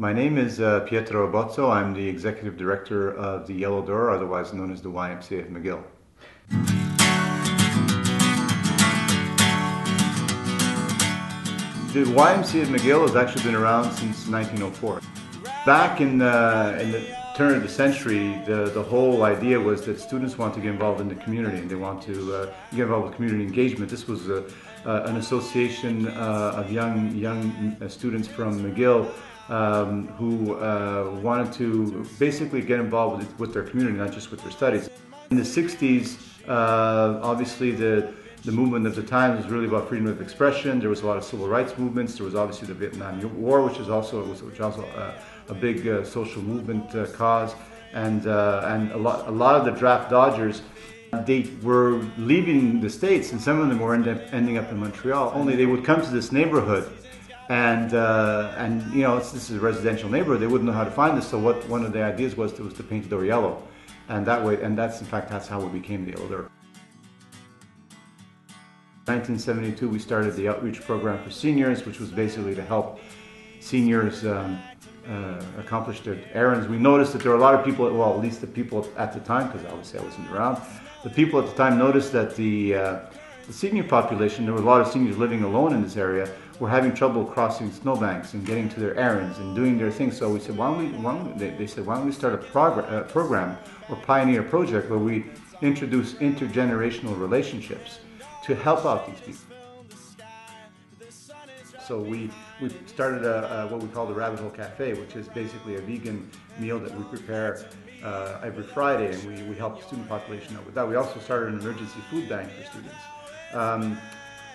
My name is Pietro Bozzo. I'm the Executive Director of the Yellow Door, otherwise known as the YMCA of McGill. The YMCA of McGill has actually been around since 1904. Back in the turn of the century, the whole idea was that students want to get involved in the community and they want to get involved with community engagement. This was an association of young students from McGill who wanted to basically get involved with their community, not just with their studies. In the 60s, obviously the movement of the time was really about freedom of expression. There was a lot of civil rights movements. There was obviously the Vietnam War, which was also a big social movement cause, and a lot of the draft dodgers, they were leaving the States, and some of them were ending up in Montreal. Only they would come to this neighborhood, and you know, this is a residential neighborhood. They wouldn't know how to find this. So one of the ideas was to paint the door yellow, and that's in fact how we became the Yellow Door. In 1972, we started the outreach program for seniors, which was basically to help seniors accomplish their errands. We noticed that there were a lot of people, well, at least the people at the time, because obviously I wasn't around, the people at the time noticed that the senior population, there were a lot of seniors living alone in this area, were having trouble crossing snowbanks and getting to their errands and doing their things. So we said, they said, why don't we start a program or pioneer project where we introduce intergenerational relationships to help out these people. So we started what we call the Rabbit Hole Cafe, which is basically a vegan meal that we prepare every Friday, and we help the student population out with that. We also started an emergency food bank for students.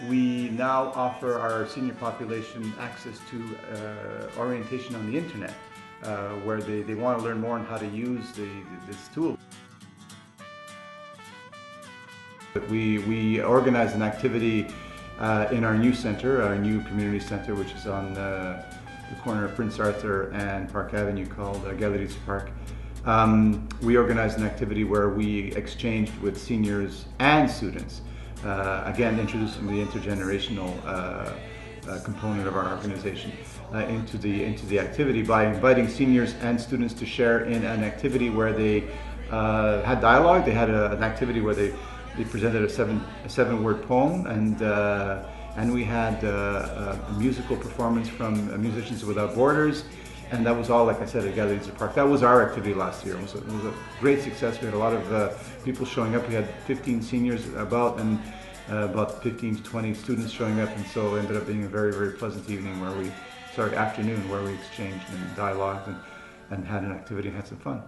We now offer our senior population access to orientation on the internet, where they want to learn more on how to use this tool. We organize an activity in our new center, our new community center, which is on the corner of Prince Arthur and Park Avenue, called Galeries Park. We organized an activity where we exchanged with seniors and students, again introducing the intergenerational component of our organization into the activity by inviting seniors and students to share in an activity where they had dialogue. They had an activity where they presented a seven-word poem, and we had a musical performance from Musicians Without Borders, and that was all, like I said, at Galeries Park. That was our activity last year. It was a great success. We had a lot of people showing up. We had 15 seniors about 15 to 20 students showing up, and so it ended up being a very, very pleasant evening afternoon where we exchanged and dialogued and had an activity and had some fun.